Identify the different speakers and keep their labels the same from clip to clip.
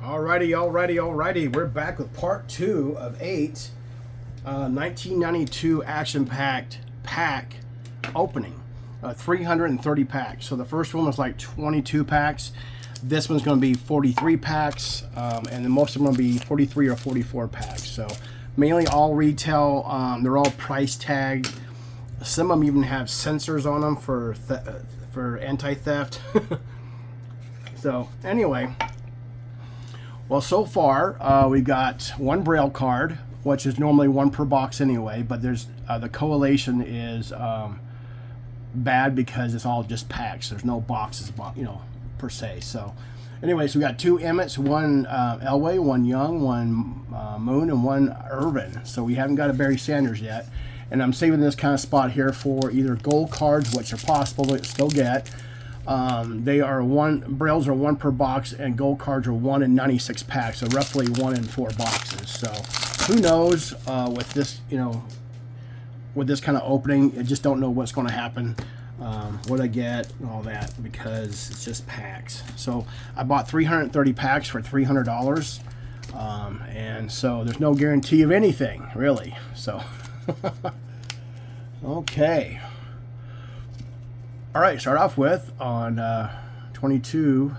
Speaker 1: Alrighty. We're back with part 2 of 8 1992 action-packed pack opening. 330 packs. So the first one was like 22 packs. This one's going to be 43 packs, and then most of them are going to be 43 or 44 packs. So mainly all retail. They're all price tagged. Some of them even have sensors on them for anti-theft. So anyway. Well, so far, we've got one Braille card, which is normally one per box anyway, but there's the collation is bad because it's all just packs. There's no boxes, per se. So, anyways, we got two Emmets, one Elway, one Young, one Moon, and one Irvin. So we haven't got a Barry Sanders yet. And I'm saving this kind of spot here for either gold cards, which are possible to still get. They are Brailles are one per box, and gold cards are 1 in 96 packs, so roughly 1 in 4 boxes. So who knows with this, with this kind of opening, I just don't know what's going to happen, what I get, and all that, because it's just packs. So I bought 330 packs for $300, and so there's no guarantee of anything really. So okay. All right, start off with on 22,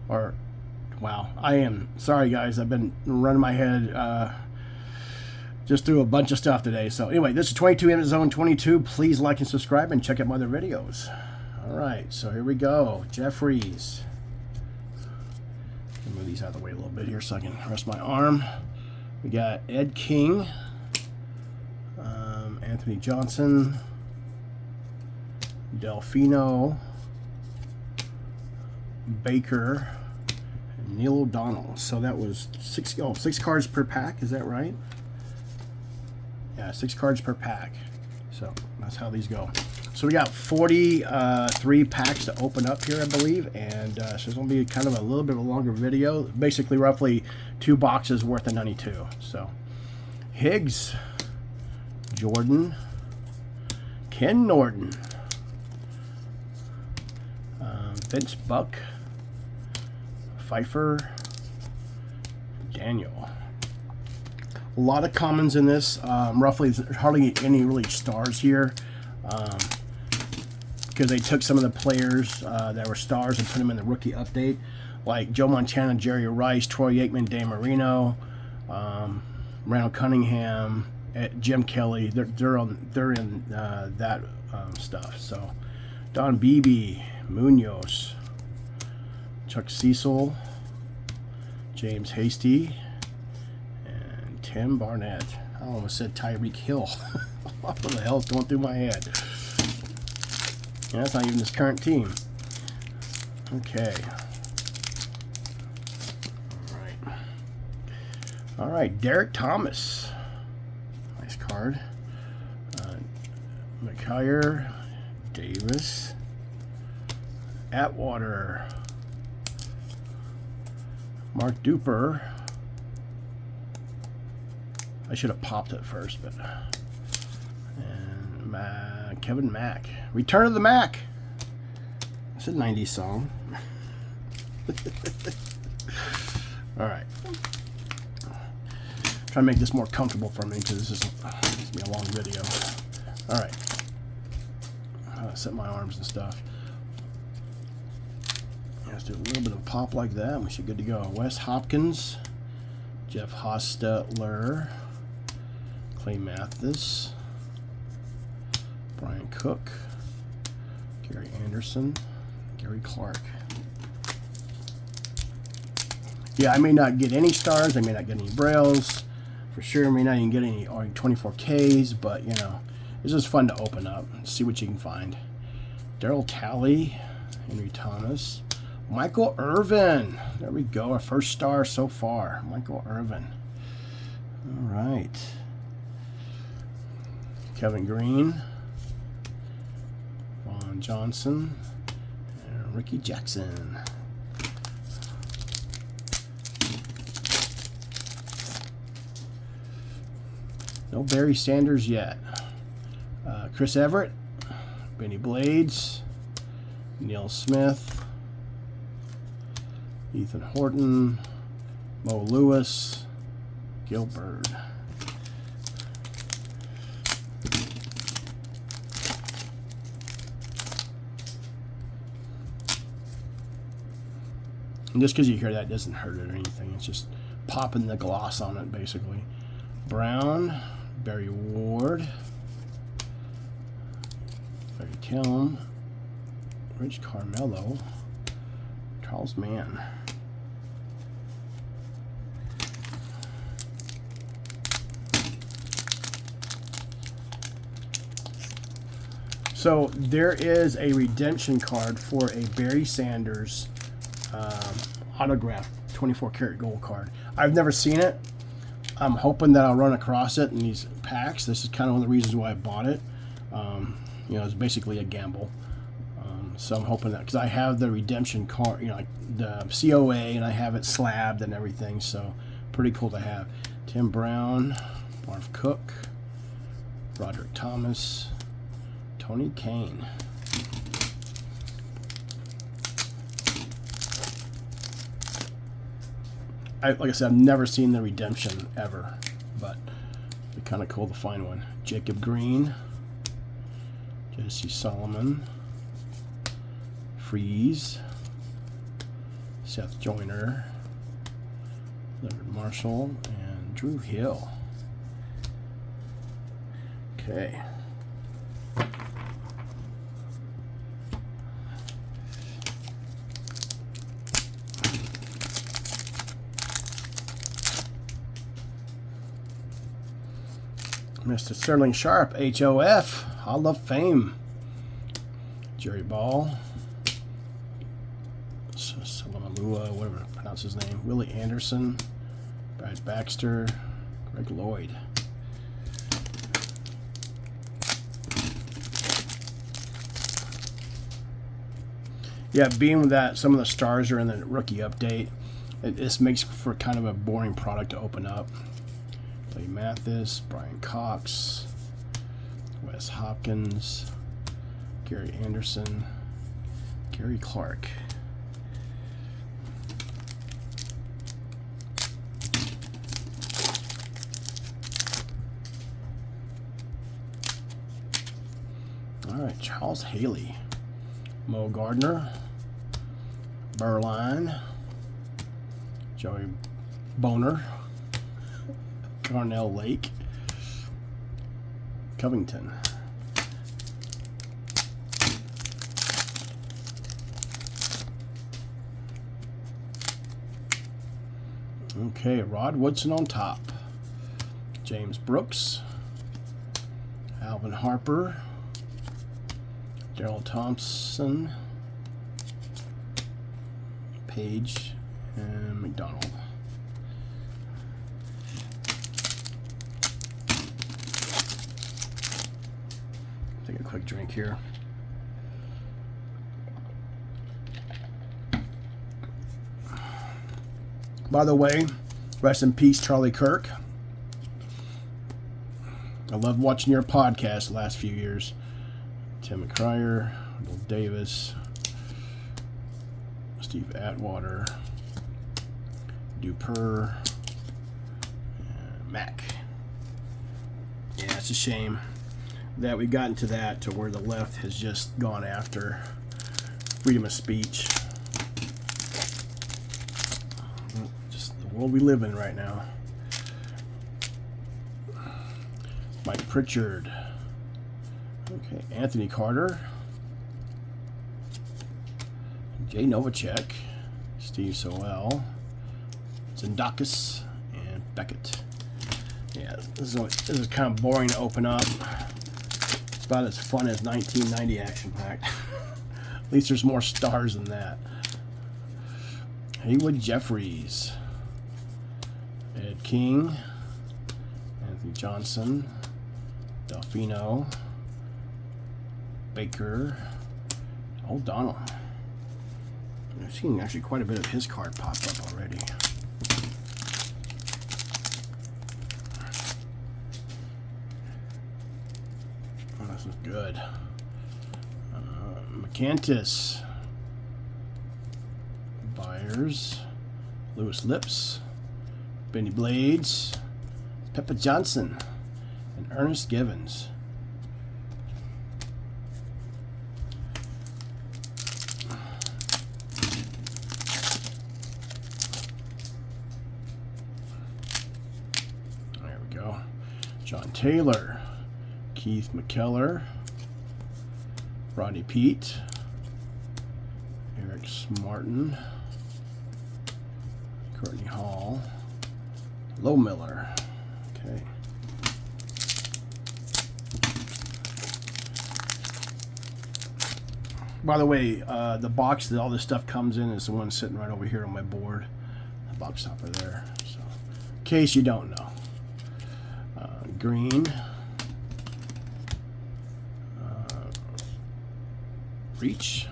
Speaker 1: or wow, I am sorry guys, I've been running my head just through a bunch of stuff today. So anyway, this is 22 in zone 22. Please like and subscribe and check out my other videos. All right, so here we go. Jeffries. Let me move these out of the way a little bit here so I can rest my arm. We got Ed King, Anthony Johnson, Delfino, Baker, and Neil O'Donnell. So that was 6 cards per pack. Is that right? Yeah, 6 cards per pack. So that's how these go. So we got 43 packs to open up here, I believe, and so it's going to be kind of a little bit of a longer video. Basically, roughly 2 boxes worth of 92. So Higgs, Jordan, Ken Norton, Vince Buck, Pfeiffer, Daniel. A lot of commons in this. Roughly, there's hardly any really stars here, because they took some of the players that were stars and put them in the rookie update, like Joe Montana, Jerry Rice, Troy Aikman, Dan Marino, Randall Cunningham, Jim Kelly. They're in that stuff. So Don Beebe, Munoz, Chuck Cecil, James Hasty, and Tim Barnett. I almost said Tyreek Hill. What the hell's going through my head? Yeah, that's not even his current team. Okay. All right, Derek Thomas. Nice card. McHire, Davis, Atwater, Mark Duper. I should have popped it first, but and Kevin Mack. Return of the Mac. It's a 90s song. All right. Try to make this more comfortable for me because this is going to be a long video. All right. Set my arms and stuff. Let's do a little bit of a pop like that. We should be good to go. Wes Hopkins, Jeff Hostetler, Clay Mathis, Brian Cook, Gary Anderson, Gary Clark. Yeah, I may not get any stars. I may not get any Brailles. For sure, I may not even get any 24Ks, but, it's just fun to open up and see what you can find. Darryl Talley, Henry Thomas, Michael Irvin. There we go, our first star so far. Michael Irvin. All right. Kevin Green, Vaughn Johnson, and Ricky Jackson. No Barry Sanders yet. Chris Everett, Benny Blades, Neil Smith, Ethan Horton, Mo Lewis, Gilbert. And just because you hear that doesn't hurt it or anything. It's just popping the gloss on it, basically. Brown, Barry Ward, Barry Kilm, Rich Carmelo, Charles Mann. So there is a redemption card for a Barry Sanders autograph 24 karat gold card. I've never seen it. I'm hoping that I'll run across it in these packs. This is kind of one of the reasons why I bought it. You know, it's basically a gamble. So I'm hoping that, because I have the redemption card, you know, like the COA, and I have it slabbed and everything. So pretty cool to have. Tim Brown, Marv Cook, Roderick Thomas, Tony Kane. Like I said, I've never seen the redemption ever, but it'd be kind of cool to find one. Jacob Green, Jesse Solomon, Freeze, Seth Joyner, Leonard Marshall, and Drew Hill. Okay. Mr. Sterling Sharp, HOF, Hall of Fame. Jerry Ball, Salamalua, whatever I pronounce his name. Willie Anderson, Brad Baxter, Greg Lloyd. Yeah, being that some of the stars are in the rookie update, it just makes for kind of a boring product to open up. Lee Mathis, Brian Cox, Wes Hopkins, Gary Anderson, Gary Clark. All right, Charles Haley, Mo Gardner, Berline, Joey Boner, Carnell Lake, Covington. Okay, Rod Woodson on top. James Brooks, Alvin Harper, Darrell Thompson, Page, and McDonald. Take a quick drink here. By the way, rest in peace, Charlie Kirk. I loved watching your podcast the last few years. Tim McCryer, Bill Davis, Steve Atwater, Duper, and Mac. Yeah, it's a shame that we got into that to where the left has just gone after freedom of speech. Just the world we live in right now. Mike Pritchard. Okay, Anthony Carter. Jay Novacek. Steve Sowell. Zendakis. And Beckett. Yeah, this is kind of boring to open up. It's about as fun as 1990 Action Pack. At least there's more stars than that. Haywood Jeffries. Ed King. Anthony Johnson. Delfino. Baker. O'Donnell. I've seen actually quite a bit of his card pop up already. Oh, this is good. McCantis. Byers. Lewis Lips, Benny Blades, Peppa Johnson, and Ernest Givens. There we go. John Taylor, Keith McKellar, Rodney Pete, Eric Smartin, Courtney Hall, Low Miller. Okay. By the way, the box that all this stuff comes in is the one sitting right over here on my board. The box topper there. So, in case you don't know. Green. Reach.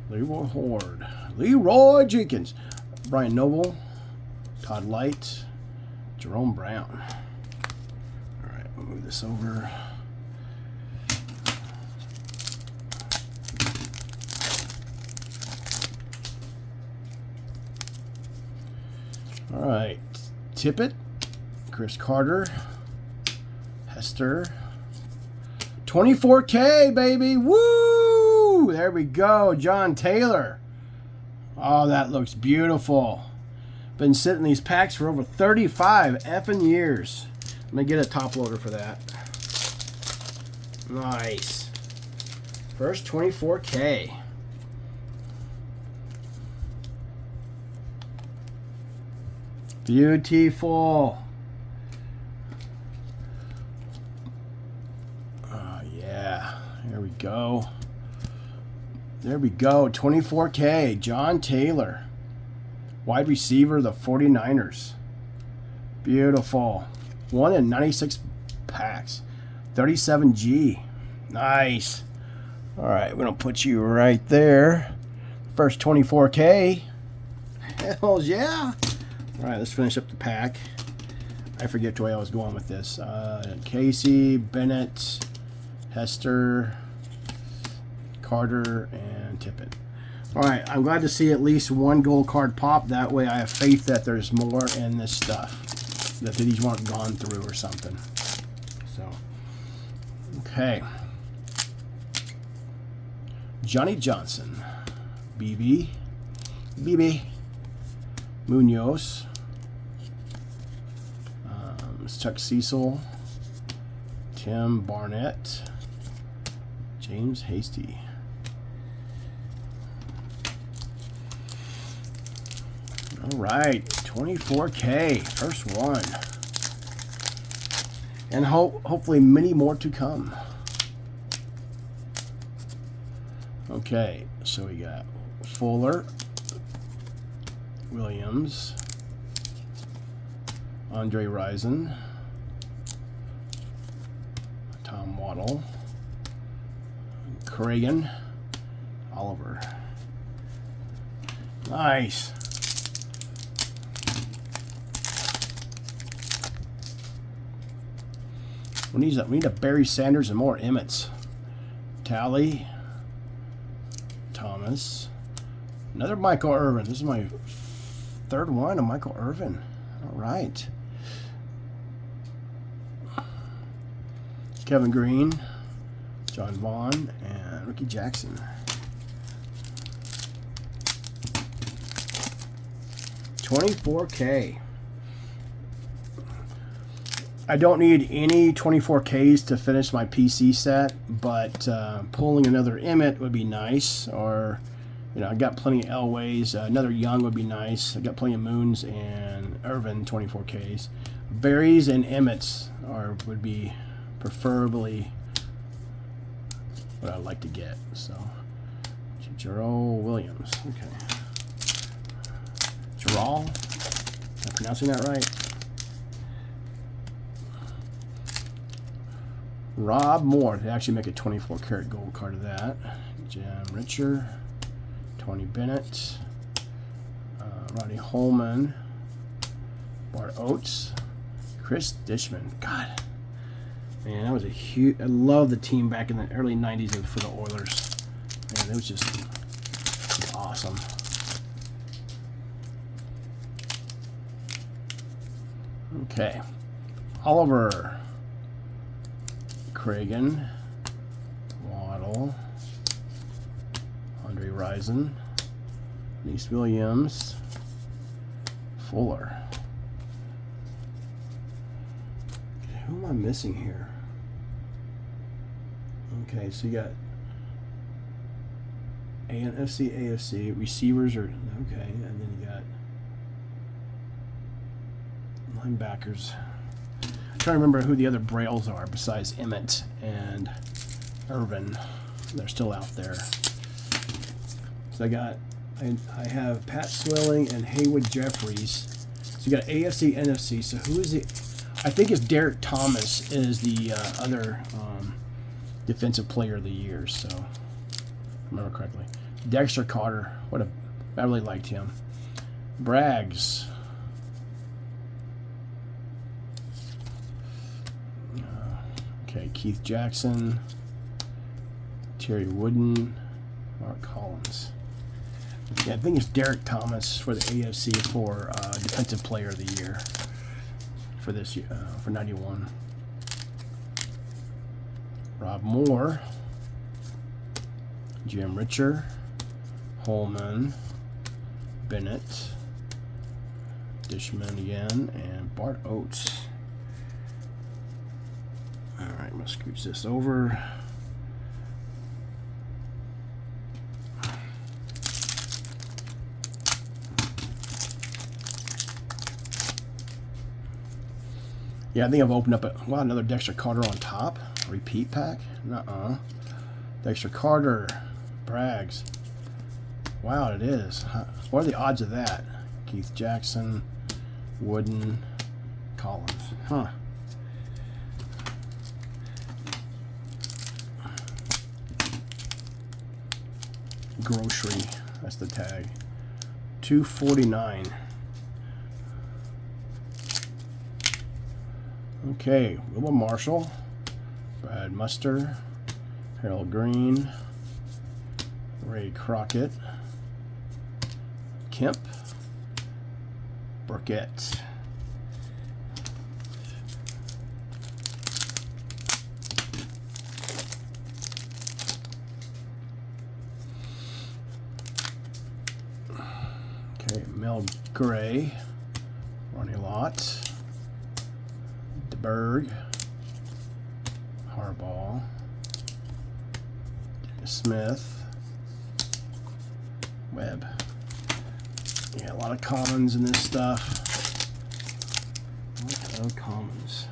Speaker 1: Leroy Horde. Leroy Jenkins. Brian Noble. Todd Light. Jerome Brown. Alright, we'll move this over. Alright. Tippett. Chris Carter. Hester. 24K, baby. Woo! There we go. John Taylor. Oh, that looks beautiful. Been sitting in these packs for over 35 effing years. Let me get a top loader for that. Nice. First 24K. Beautiful. Yeah. There we go. There we go. 24K. John Taylor. Wide receiver, the 49ers. Beautiful. 1 in 96 packs. 37G. Nice. All right, we're going to put you right there. First 24K. Hells yeah. All right, let's finish up the pack. I forget the way I was going with this. Casey, Bennett, Hester, Carter, and Tippett. All right, I'm glad to see at least one gold card pop. That way I have faith that there's more in this stuff, that these weren't gone through or something. So, okay. Johnny Johnson, BB, Munoz, Chuck Cecil, Tim Barnett, James Hasty. All right, 24K, first one. And hopefully many more to come. Okay, so we got Fuller, Williams, Andre Rison, Tom Waddle, Cragen, Oliver. Nice. We need a Barry Sanders and more Emmets. Tally, Thomas, another Michael Irvin. This is my third one of Michael Irvin. All right. Kevin Green, John Vaughn, and Ricky Jackson. $24K. I don't need any 24Ks to finish my PC set, but pulling another Emmett would be nice. Or, you know, I got plenty of Elways. Another Young would be nice. I got plenty of Moons and Irvin 24Ks. Berries and Emmets would be preferably what I'd like to get. So, Jarrell Williams. Okay. Jarrell? Am I pronouncing that right? Rob Moore. They actually make a 24 karat gold card of that. Jim Richer. Tony Bennett. Rodney Holman. Bart Oates. Chris Dishman. God. Man, that was a huge... I love the team back in the early 90s for the Oilers. Man, it was just awesome. Okay. Oliver, Cragen, Waddle, Andre Rison, Nice Williams, Fuller. Okay, who am I missing here? Okay, so you got NFC, AFC, receivers are okay, and then you got linebackers. I'm trying to remember who the other Brailles are besides Emmett and Irvin. They're still out there. So I have Pat Swilling and Haywood Jeffries. So you got AFC, NFC. So who is it? I think it's Derek Thomas is the other defensive player of the year. So if I remember correctly. Dexter Carter. I really liked him. Braggs. Okay, Keith Jackson, Terry Wooden, Mark Collins. Yeah, I think it's Derek Thomas for the AFC for Defensive Player of the Year for this year, for 91. Rob Moore, Jim Richer, Holman, Bennett, Dishman again, and Bart Oates. Alright, I'm going to scooch this over. Yeah, I think I've opened up another Dexter Carter on top. Repeat pack? Nuh-uh. Dexter Carter, Braggs. Wow, it is. What are the odds of that? Keith Jackson, Wooden, Collins. Huh. Grocery, that's the tag. $2.49. Okay, Wilma Marshall, Brad Muster, Harold Green, Ray Crockett, Kemp, Burkett. Okay, Mel Gray, Ronnie Lott, DeBerg, Harbaugh, Smith, Webb. Yeah, a lot of commons in this stuff. A lot of commons.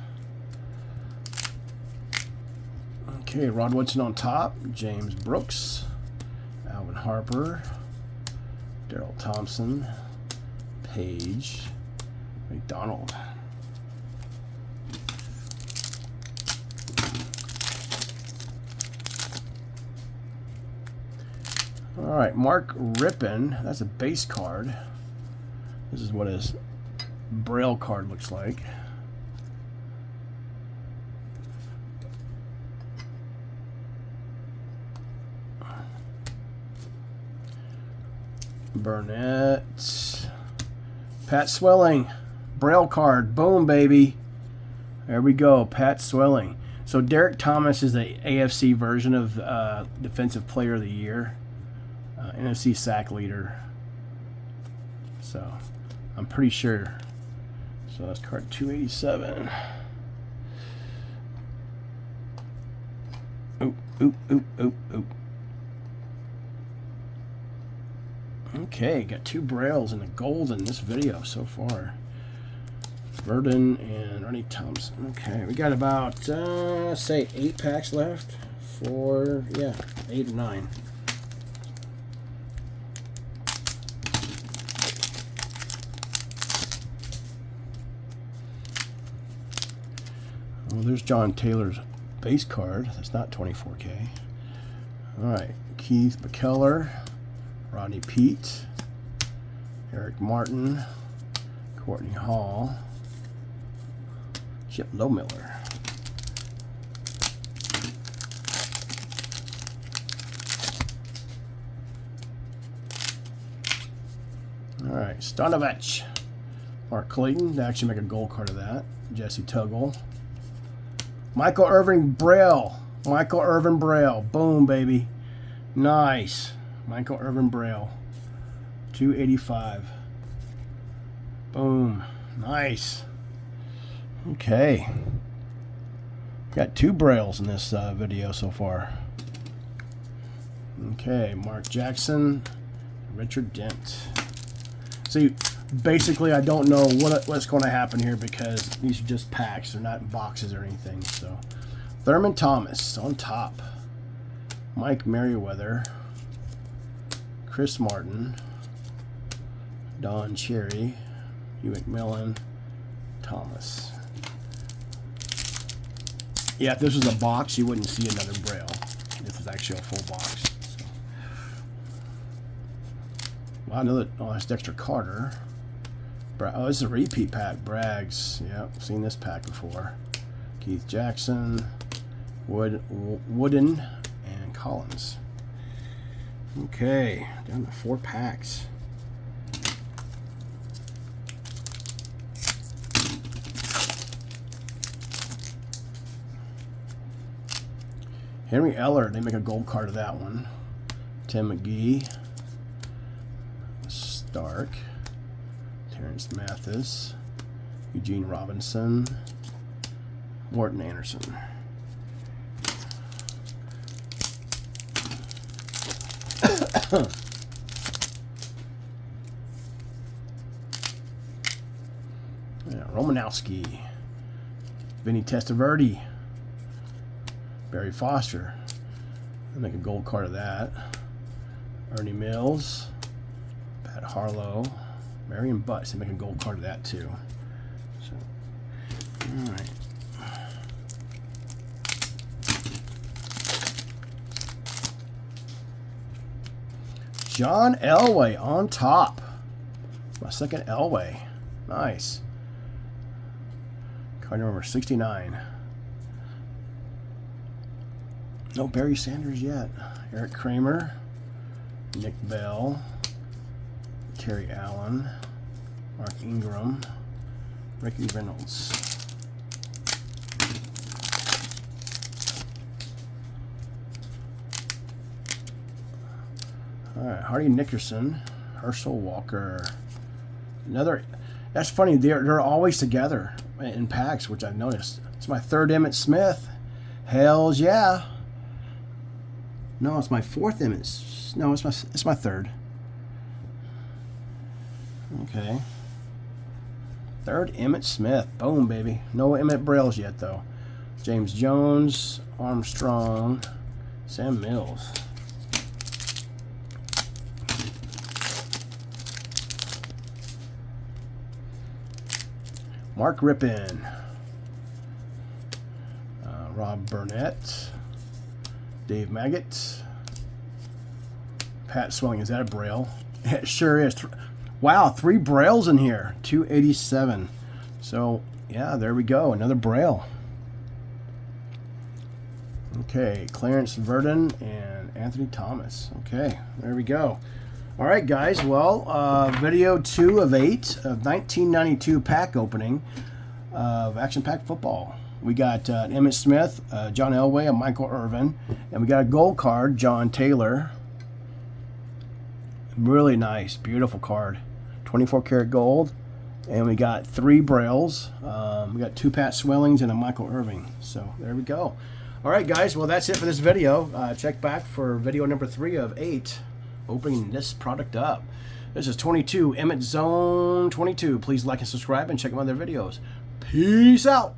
Speaker 1: Okay, Rod Woodson on top, James Brooks, Alvin Harper, Darrell Thompson, Page, McDonald. All right, Mark Rippon. That's a base card. This is what his Braille card looks like. Burnett. Pat Swilling. Braille card. Boom, baby. There we go. Pat Swilling. So Derek Thomas is the AFC version of Defensive Player of the Year. NFC sack leader. So I'm pretty sure. So that's card 287. Oop, oop, oop, oop, oop. Okay, got two Brailles in the gold in this video so far. Verdon and Ronnie Thompson. Okay, we got about, say 8 packs left. 8 or 9. Well, there's John Taylor's base card. That's not 24K. All right, Keith McKellar, Rodney Pete, Eric Martin, Courtney Hall, Chip Lowmiller. All right, Stanovich, Mark Clayton. They actually make a gold card of that. Jesse Tuggle. Michael Irvin Braille. Michael Irvin Braille. Boom, baby. Nice. Michael Irvin Braille. 285. Boom. Nice. Okay. Got 2 Brailles in this video so far. Okay, Mark Jackson, Richard Dent. See, basically I don't know what's going to happen here because these are just packs. They're not in boxes or anything. So, Thurman Thomas on top. Mike Merriweather. Chris Martin. Don Cherry. Hugh McMillan. Thomas. Yeah, if this was a box, you wouldn't see another Braille. This is actually a full box. So. Wow, another. Oh, that's Dexter Carter. Oh, this is a repeat pack. Braggs. Yep, seen this pack before. Keith Jackson, Wooden, and Collins. Okay, down to 4 packs. Henry Eller, they make a gold card of that one. Tim McGee. Stark. Terrence Mathis. Eugene Robinson. Morton Anderson. Yeah, Romanowski. Vinny Testaverde. Barry Foster. I'll make a gold card of that. Ernie Mills. Pat Harlow. Marion Butts. They make a gold card of that too. So, all right. John Elway on top. My second Elway. Nice. Card number 69. No Barry Sanders yet. Eric Kramer, Nick Bell, Terry Allen, Mark Ingram, Ricky Reynolds. All right, Hardy Nickerson, Herschel Walker. Another. That's funny. They're always together in packs, which I've noticed. It's my 3rd Emmitt Smith. Hells yeah. No, it's my 4th Emmitt. No, it's my 3rd. Okay. 3rd Emmitt Smith. Boom, baby. No Emmett Brailles yet though. James Jones, Armstrong, Sam Mills. Mark Rippin. Rob Burnett. Dave Maggot. Pat Swelling. Is that a Braille? It sure is. Wow, 3 Brailles in here. 287. So, yeah, there we go. Another Braille. Okay, Clarence Verdon and Anthony Thomas. Okay, there we go. All right, guys. Well, video 2 of 8 of 1992 pack opening of Action Pack Football. We got Emmitt Smith, John Elway, and Michael Irvin. And we got a gold card, John Taylor. Really nice, beautiful card. 24 karat gold. And we got 3 Brailles. We got 2 Pat Swellings and a Michael Irving. So there we go. All right, guys. Well, that's it for this video. Check back for video number 3 of 8, opening this product up. This is 22, Emmitt Zone 22. Please like and subscribe and check my other videos. Peace out.